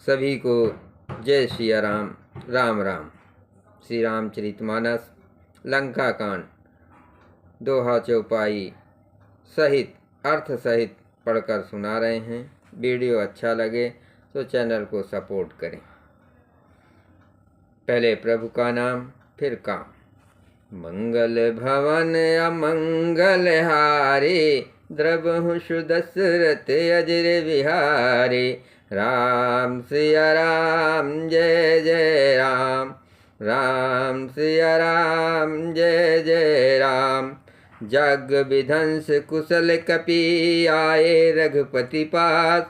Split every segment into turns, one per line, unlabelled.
सभी को जय सिया राम। राम राम। श्री रामचरितमानस लंका कांड दोहा चौपाई सहित अर्थ सहित पढ़कर सुना रहे हैं। वीडियो अच्छा लगे तो चैनल को सपोर्ट करें। पहले प्रभु का नाम फिर काम। मंगल भवन अमंगल हारे, द्रवहु सुदशरथ अजर बिहारे। राम सिया राम जय जय राम, राम सिया राम जय जय राम। जग विध्वंस कुशल कपि आए रघुपति पास,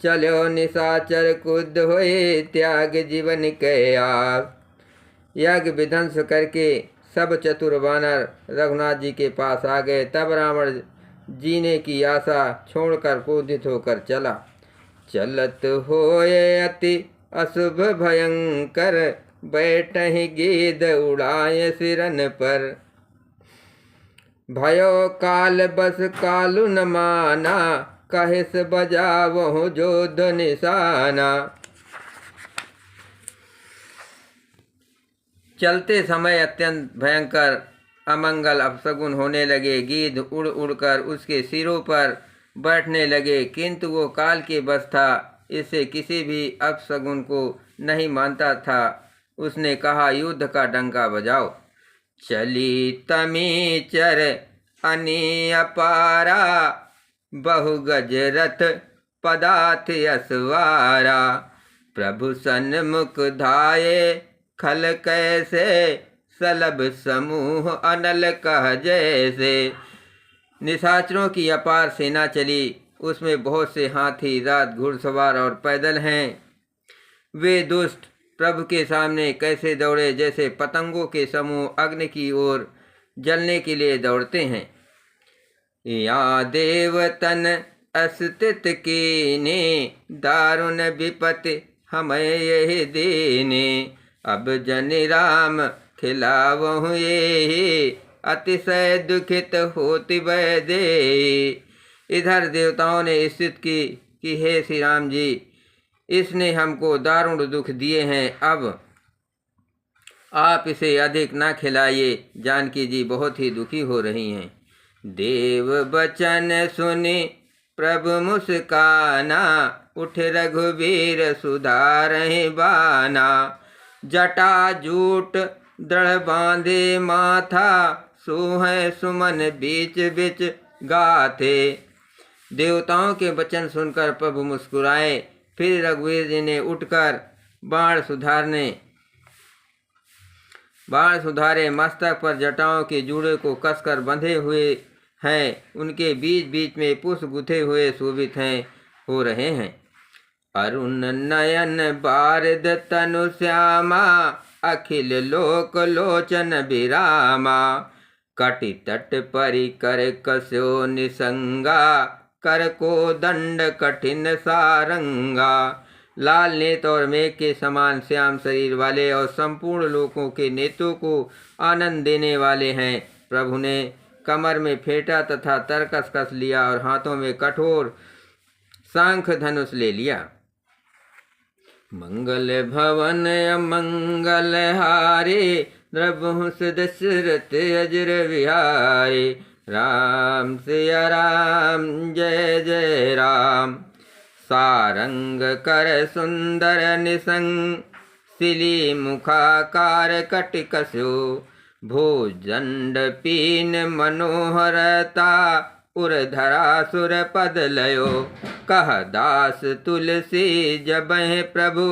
चलो निशाचर कुद होए त्याग जीवन के आस। यज्ञ विध्वंस करके सब चतुर वानर रघुनाथ जी के पास आ गए। तब रावण जीने की आशा छोड़कर क्रोधित होकर चला। चलत होए अति अशुभ भयंकर, बैठहि गेद उड़ाए सिरन पर। भयो काल बस कालु न माना, कहिस बजावहु जोध निशाना। चलते समय अत्यंत भयंकर अमंगल अपशगुन होने लगे। गीध उड़ उड़कर उसके सिरों पर बैठने लगे, किंतु वो काल के बस था, इससे किसी भी अपशगुन को नहीं मानता था। उसने कहा, युद्ध का डंका बजाओ। चली तमीचर अनी अपारा, बहु गज रथ पदाथ असवारा। प्रभु सन्मुख धाये खल कैसे, सलभ समूह अनल कह जैसे। निशाचरों की अपार सेना चली, उसमें बहुत से हाथी, रथ, घुड़सवार और पैदल हैं। वे दुष्ट प्रभु के सामने कैसे दौड़े, जैसे पतंगों के समूह अग्नि की ओर जलने के लिए दौड़ते हैं। या देवतन अस्तित कीने, दारुण विपत्ति हमें यही देने। अब जन राम खिलावहु ये, अतिशय दुखित होति वैदे। इधर देवताओं ने स्थित की कि हे श्री राम जी, इसने हमको दारुण दुख दिए हैं, अब आप इसे अधिक ना खिलाइए। जानकी जी बहुत ही दुखी हो रही हैं। देव बचन सुनि प्रभु मुस्काना, उठ रघुवीर सुधारहि बाना। जटा जूट दृढ़ बांधे माथा, सोहै सुमन बीच बीच गाथे। देवताओं के वचन सुनकर प्रभु मुस्कुराए। फिर रघुवीर जी ने उठकर बाण सुधारे। मस्तक पर जटाओं के जूड़े को कसकर बंधे हुए हैं, उनके बीच बीच में पुष्प गुथे हुए शोभित हो रहे हैं। अरुण नयन बारिद तनु श्यामा, अखिल लोक लोचन विरामा। कटि तट परि कर कसो निसंगा, कर को दंड कठिन सारंगा। लाल नेत्र और मेघ के समान श्याम शरीर वाले और संपूर्ण लोकों के नेत्रों को आनंद देने वाले हैं। प्रभु ने कमर में फेंटा तथा तरकस कस लिया और हाथों में कठोर शंख धनुष ले लिया। मंगल भवन अमंगल हारे, द्रवहु दशरथ अजर बिहारे। राम सिया राम जय जय राम। सारंग कर सुंदर निसंग, सिली मुखाकार कटि कसो। भुजंड पीन मनोहरता, उर्धरा सुर पद लयो। कह दास तुलसी जबहि प्रभु,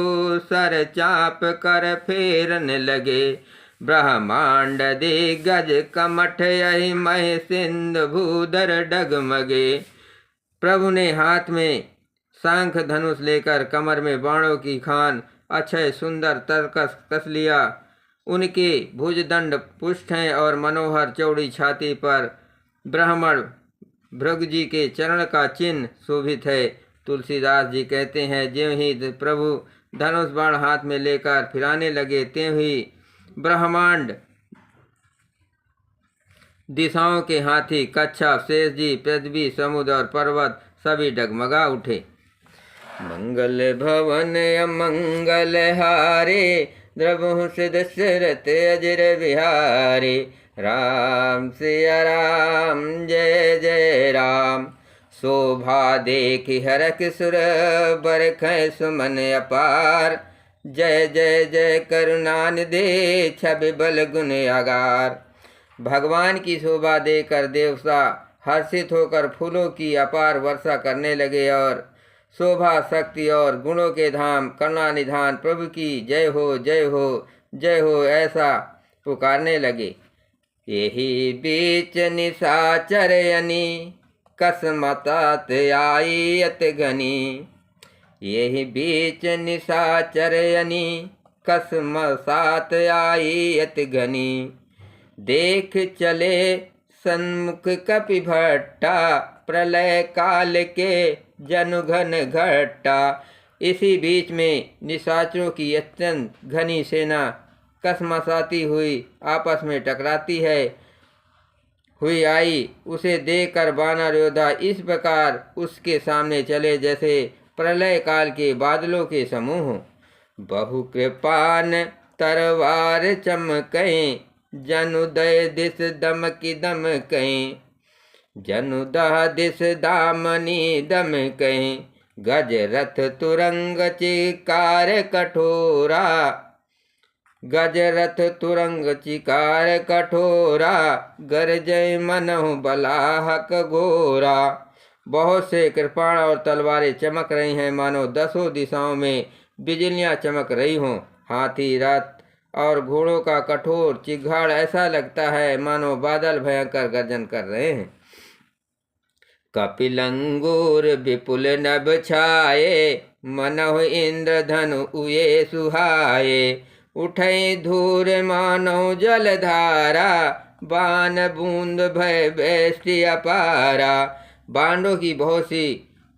सर चाप कर फेरन लगे। ब्रह्मांड दिग्गज कमठ यही मह, सिंधु भूधर डगमगे। प्रभु ने हाथ में शंख धनुष लेकर कमर में बाणों की खान अक्षय सुंदर तरकस कस लिया। उनके भुजदंड पुष्ट हैं और मनोहर चौड़ी छाती पर ब्राह्मण भृगु जी के चरण का चिन्ह शोभित है। तुलसीदास जी कहते हैं, ज्यों ही प्रभु धनुष बाण हाथ में लेकर फिराने लगे, त्यों ही ब्रह्मांड, दिशाओं के हाथी, कच्छप, शेष जी, पृथ्वी, समुद्र और पर्वत सभी डगमगा उठे। मंगल भवन अमंगल हारे, द्रवहु से दशरथ अजर बिहारे। राम सिया राम जय जय राम। शोभा देखि हरख सुर बरखै सुमन अपार। जय जय जय करुणानिधे छवि बल गुण आगार। भगवान की शोभा देखकर देवता हर्षित होकर फूलों की अपार वर्षा करने लगे और शोभा शक्ति और गुणों के धाम करुणानिधान प्रभु की जय हो जय हो जय हो ऐसा पुकारने लगे। यही बीच निशाचरयनी कसमतात आई अति घनी। यही बीच निशाचरयनी कसमसात आई अति घनी। देख चले सन्मुख कपि भट्टा, प्रलय काल के जनुघन घट्टा। इसी बीच में निशाचरों की अत्यंत घनी सेना कसमसाती हुई आपस में टकराती हुई आई। उसे देखकर वानर योद्धा इस प्रकार उसके सामने चले जैसे प्रलय काल के बादलों के समूह। बहु कृपान तरवार चमकई, जनुदय दिस दमकी दमकई। जनुदह दिस दामनी दमकई, गज रथ तुरंग चिकार कठोरा। गज रथ तुरंग चिकार कठोरा, गरजय मनहु बलाहक घोरा। बहुत से कृपाण और तलवारें चमक रही हैं, मानो दसों दिशाओं में बिजलियां चमक रही हों। हाथी रथ और घोड़ों का कठोर चिघाड़ ऐसा लगता है मानो बादल भयंकर गर्जन कर रहे हैं। कपिलंगूर विपुल नभ छाये, मनहु इंद्रधनु उये सुहाये। उठै धूर मानो जलधारा, बाण बूंद भय बेष्टि अपारा। बाणों की बहुत सी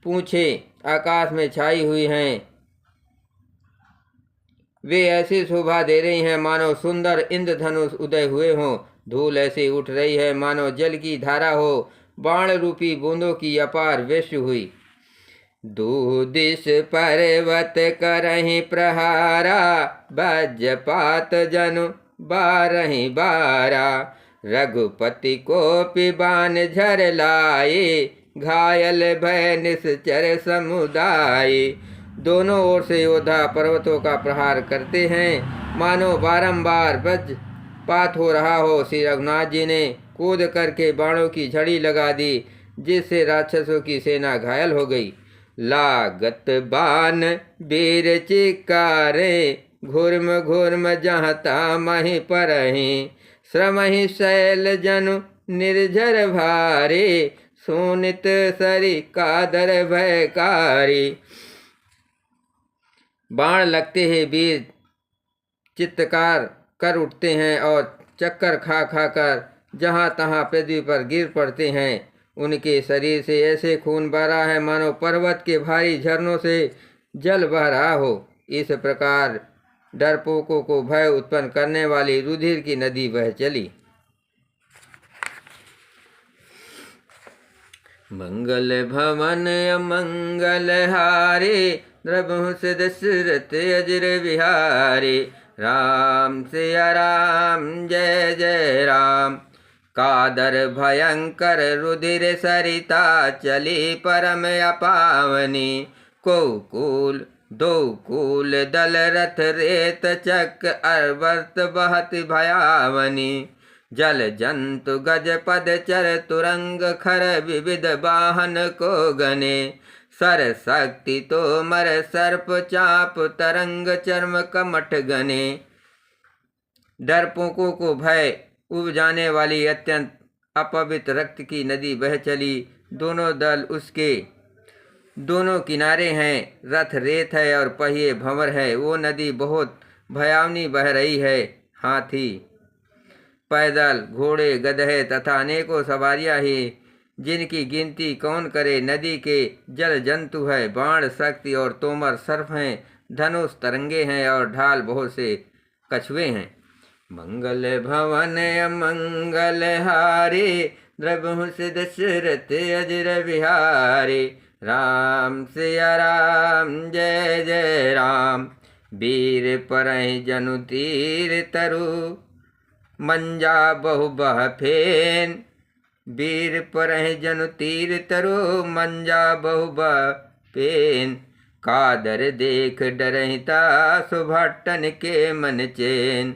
पूंछें आकाश में छाई हुई हैं। वे ऐसी शोभा दे रही हैं मानो सुंदर इंद्रधनुष उदय हुए हों। धूल ऐसी उठ रही है मानो जल की धारा हो। बाण रूपी बूंदों की अपार वृष्टि हुई। दूदिश पर्वत करहि प्रहारा, वज्रपात जनु बारहि बारा। रघुपति को पिबान झर लाए, घायल भय निश्चर समुदाय। दोनों ओर से योद्धा पर्वतों का प्रहार करते हैं मानो बारंबार वज्रपात हो रहा हो। श्री रघुनाथ जी ने कूद करके बाणों की झड़ी लगा दी, जिससे राक्षसों की सेना घायल हो गई। लागत बान वीर चिकारे, घुर्म घुर्म जहता मही परहि। श्रमहि शैल जनु निर्झर भारे, सोनित सरि कादर भयकारी। बाण लगते ही वीर चित्तकार कर उठते हैं और चक्कर खा खा कर जहाँ तहाँ पृथ्वी पर गिर पड़ते हैं। उनके शरीर से ऐसे खून बह रहा है मानो पर्वत के भारी झरनों से जल बह रहा हो। इस प्रकार डरपोकों को भय उत्पन्न करने वाली रुधिर की नदी बह चली। मंगल भवन अमंगल हारे, द्रवहु से दशरथ अजर बिहारे। राम सिया राम जय जय राम। कादर भयंकर रुधिर सरिता, चली परम अपावनी। कौकूल दो कूल दल रथ रेत चक, अर्वर्त बहत भयावनी। जल जंतु गज पद चर, तुरंग खर विविध वाहन को गने। सर शक्ति तोमर सर्प चाप, तरंग चर्म कमठ गने। डरपोकों को भय उब जाने वाली अत्यंत अपवित्र रक्त की नदी बह चली। दोनों दल उसके दोनों किनारे हैं। रथ रेत है और पहिए भंवर है। वो नदी बहुत भयावनी बह रही है। हाथी पैदल घोड़े गधे तथा अनेकों सवारियां ही, जिनकी गिनती कौन करे। नदी के जल जंतु है, बाण शक्ति और तोमर सर्प हैं। धनुष तरंगे हैं और ढाल बहुत से कछुए हैं। मंगल भवन अमंगल हारे, द्रवहु से दशरथ अजर बिहारे। राम सिया राम जय जय राम। वीर परहि जनु तीर तरु मंजा बहु बह फेन। वीर परहि जनु तीर तरु मंजा बहु बह फेन। कादर देख डरहि तासु भट्टन के मन चैन।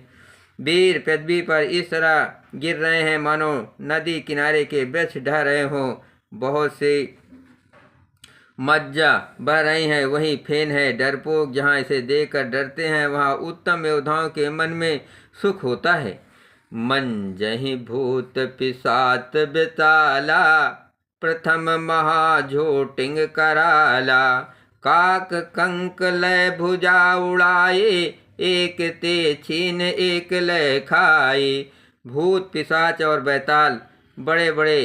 वीर पृथ्वी पर इस तरह गिर रहे हैं मानो नदी किनारे के वृक्ष ढह रहे हों। बहुत सी मज्जा बह रही है, वही फेन है। डरपोक जहाँ इसे देखकर डरते हैं वहाँ उत्तम योद्धाओं के मन में सुख होता है। मन जहि भूत पिशाच बेताला प्रथम महाझोटिंग कराला। काक कंक लय भुजा उड़ाए एक ते छीन एक लय खाए। भूत पिशाच और बैताल बड़े बड़े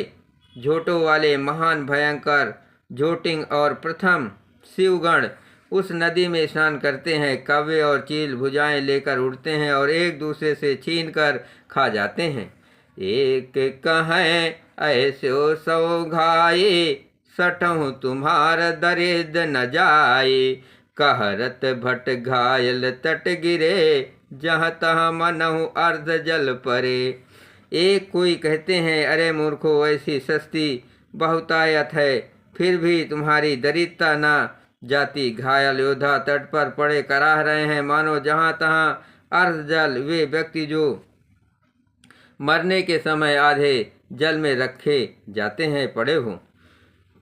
झोटों वाले महान भयंकर झोटिंग और प्रथम शिवगण उस नदी में स्नान करते हैं। कव्वे और चील भुजाएं लेकर उड़ते हैं और एक दूसरे से छीन कर खा जाते हैं। एक कहें ऐसो सौ घाये सठहु तुम्हार दरिद न जाए। कहरत भट घायल तट गिरे जहाँ तहाँ मनहु अर्ध जल परे। एक कोई कहते हैं अरे मूर्खो ऐसी सस्ती बहुतायत है फिर भी तुम्हारी दरिद्रता ना जाती। घायल योद्धा तट पर पड़े कराह रहे हैं मानो जहाँ तहाँ अर्ध जल। वे व्यक्ति जो मरने के समय आधे जल में रखे जाते हैं पड़े हो।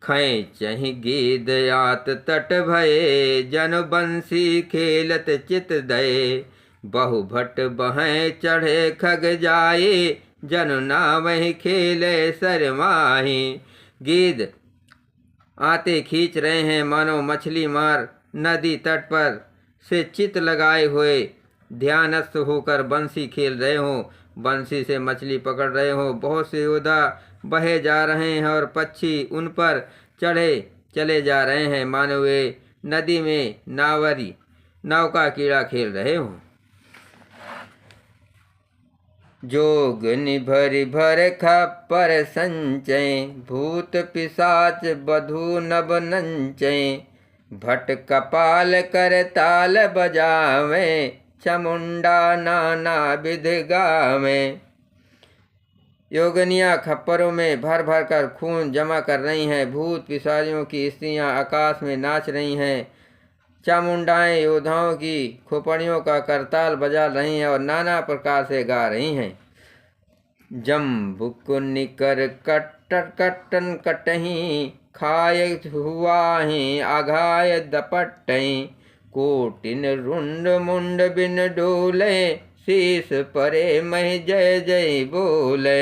खैचहि गीद आत तट भये जन बंसी खेलत चित दये। बहु भट बहें चढ़े खग जाए जन नावहि खेले सरमाही। गीद आते खींच रहे हैं मानो मछली मार नदी तट पर से चित लगाए हुए ध्यानस्थ होकर बंसी खेल रहे हों, बंसी से मछली पकड़ रहे हों। बहुत से योद्धा बहे जा रहे हैं और पक्षी उन पर चढ़े चले जा रहे हैं मानो वे नदी में नौका कीड़ा खेल रहे हों। जोग निभरि भर खप्पर संचय भूत पिशाच बधू नभ नंचय। भट कपाल कर ताल बजावे चमुंडा नाना विध गावे। योगनियाँ खप्परों में भर भर कर खून जमा कर रही हैं। भूत पिशाचियों की स्त्रियाँ आकाश में नाच रही हैं। चामुंडाएँ योद्धाओं की खोपड़ियों का करताल बजा रही हैं और नाना प्रकार से गा रही हैं। जम्बुक निकर कट्टन कटही खाय हुआहि आघाय दपटई। कोटिन रुंड मुंड बिन डोले शीस परे मह जय जय बोले।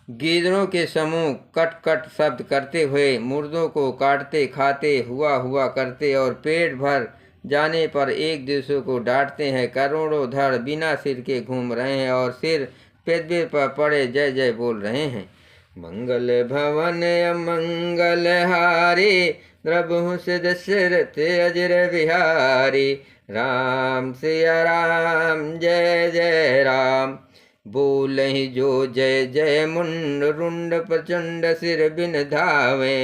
गीदड़ों के समूह कट कट शब्द करते हुए मुर्दों को काटते खाते हुआ करते और पेट भर जाने पर एक दूसरे को डांटते हैं। करोड़ों धड़ बिना सिर के घूम रहे हैं और सिर पृथ्वी पर पड़े जय जय बोल रहे हैं। मंगल भवन अमंगल हारी द्रबहु सिद्ध सिरथ अजर बिहारी। राम सिया राम जय जय राम। बोलहि जो जय जय मुंड रुंड प्रचंड सिर बिन धावे।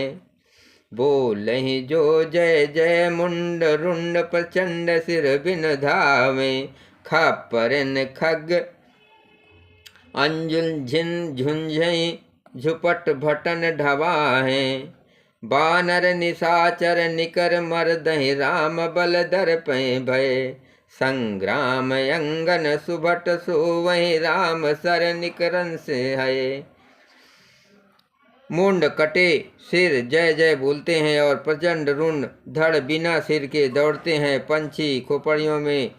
बोलहि जो जय जय मुंड रुंड प्रचंड सिर बिन धावे। खप्परन खग अंजुल झिन झुंझई झुपट भटन ढवाहे। बानर निशाचर निकर मरदहि राम बल दर पै भय। संग्राम अंगन सुभट सोवहि राम सर निकरन से है। मुंड कटे सिर जय जय बोलते हैं और प्रचंड रुंड धड़ बिना सिर के दौड़ते हैं। पंछी खोपड़ियों में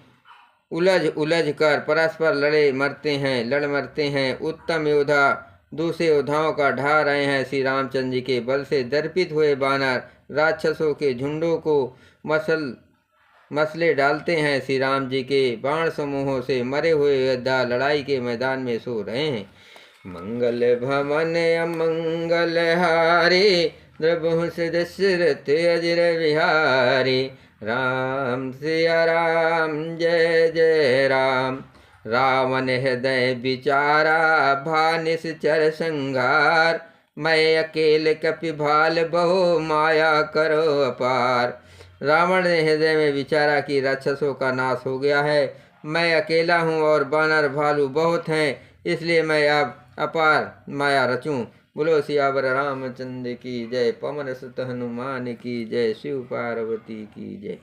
उलझ कर परस्पर लड़ मरते हैं। उत्तम योद्धा दूसरे योद्धाओं का ढा रहे हैं। श्री रामचंद्र जी के बल से दर्पित हुए बानर राक्षसों के झुंडों को मसले डालते हैं। श्री राम जी के बाण समूहों से मरे हुए योद्धा लड़ाई के मैदान में सो रहे हैं। मंगल भवन अमंगल हारी द्रबहु सिद्ध सिरथ अजर बिहारी। राम सिया राम जय जय राम। रावण हृदय विचारा भानिस चर संघार, मैं अकेले कपिभाल बहु माया करो अपार। रावण ने हृदय में विचारा कि राक्षसों का नाश हो गया है, मैं अकेला हूँ और बानर भालू बहुत हैं, इसलिए मैं अब अपार माया रचूं। बोलो सियावर रामचंद्र की जय, पवन सुत हनुमान की जय, शिव पार्वती की जय।